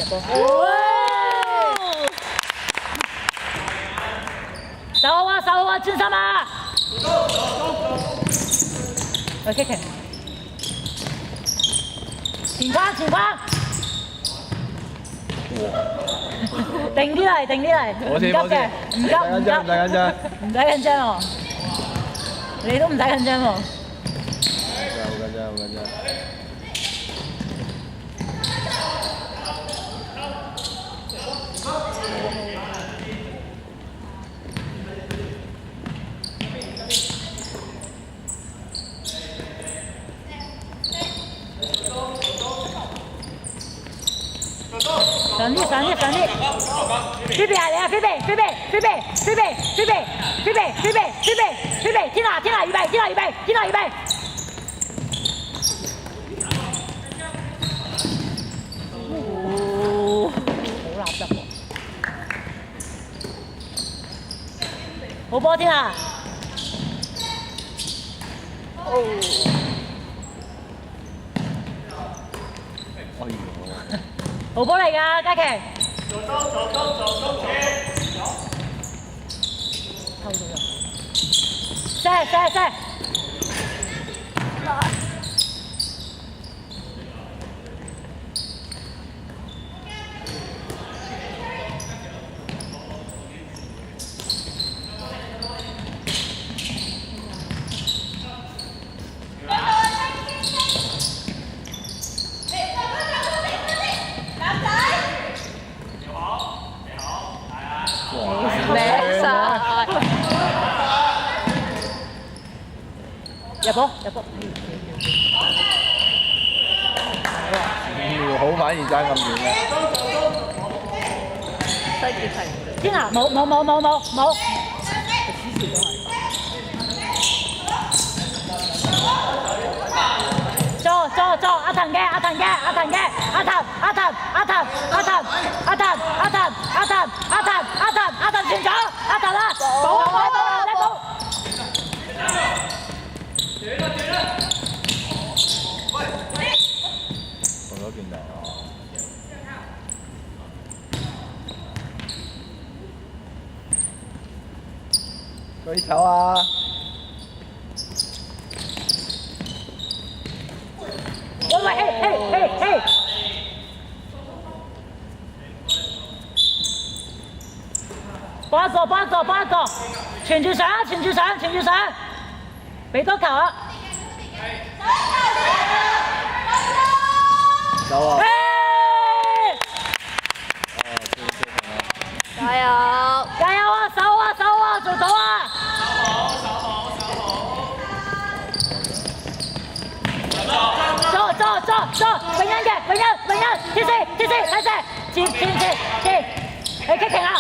守啊，專心啊！去 kick， 前框，定啲嚟，唔急嘅，唔使緊張喎，你都唔使緊張喎。好緊張。上啲，菲比係你啊，菲比，天拿預備，好垃圾喎，好波天拿，好波嚟㗎，嘉琪。偷咗啦！射！入波！好反而爭咁遠嘅。天啊！冇。做阿騰嘅，轉咗，阿騰啦，保！放咗件嚟啊！舉手啊！喂！幫一個，傳住上，俾多球啊！走啊！加油啊！守啊！做到啊！做！永恩，天使，睇射，前，你擊停啊！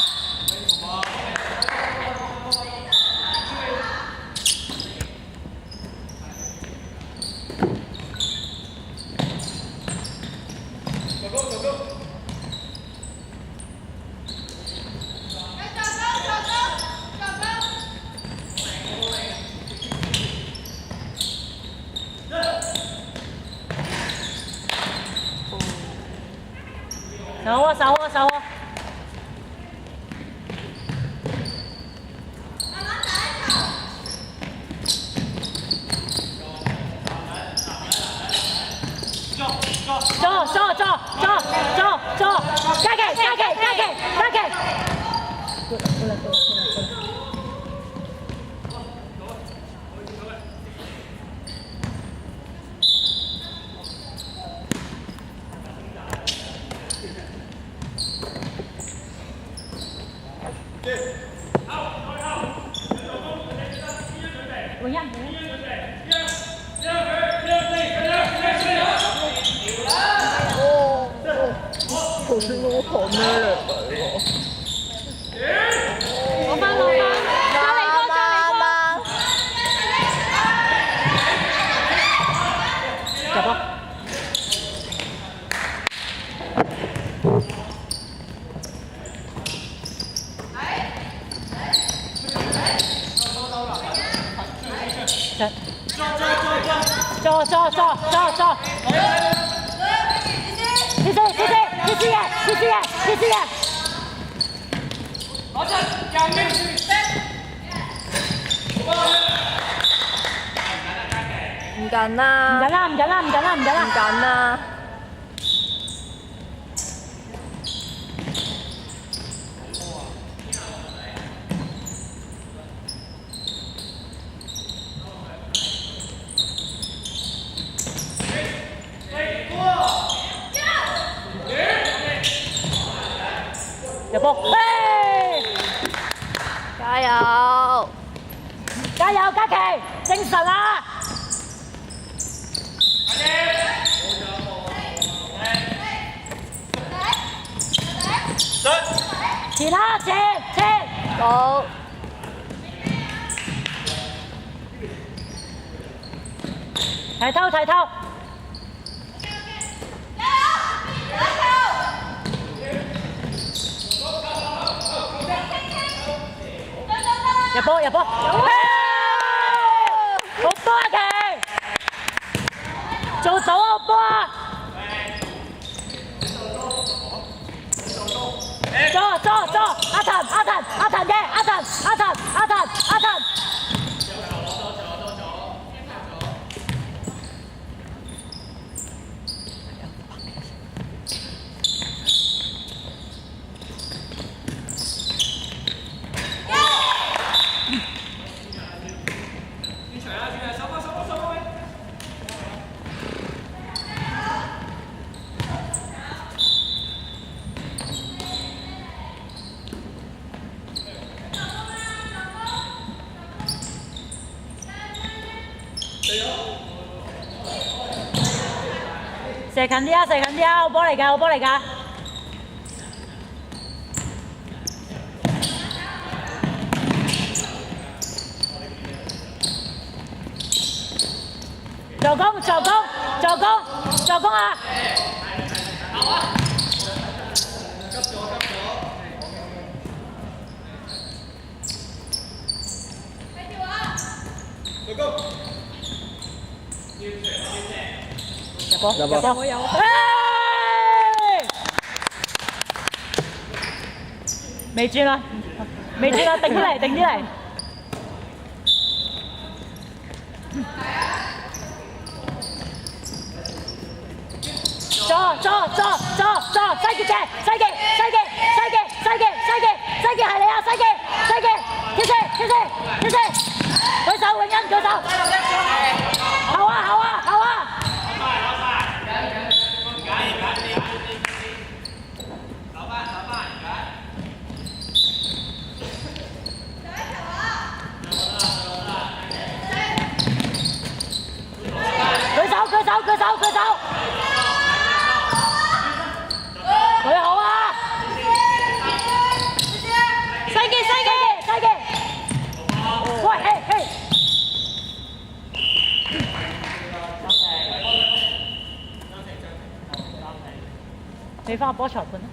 守啊！做！加期！永恩。頭先嗰個狂咩嚟㗎？攞返，入波！做！第四页，第四页，第四页。攞出，右面唔緊啦，唔緊啦，唔緊啦，唔緊啦，唔緊啦。唔緊啦。入波，嘿！加油！加油，嘉琪，精神啊！前啦，前！好。提偷，提偷。入波，入波！好波啊，琪！做到啊，波啊！坐，阿騰嘅，阿騰。射近啲啊！射近啲啊！好波嚟㗎！好波嚟㗎！助攻！助攻！助攻！助攻啊！入波！入波！有！未轉啊！未轉啊！定啲嚟！定啲嚟！左，西傑係你啊！西傑，跳射！舉手，永恩舉手！後啊！舉手！佢好啊！西傑，喂，嘿！你翻個波裁判啦。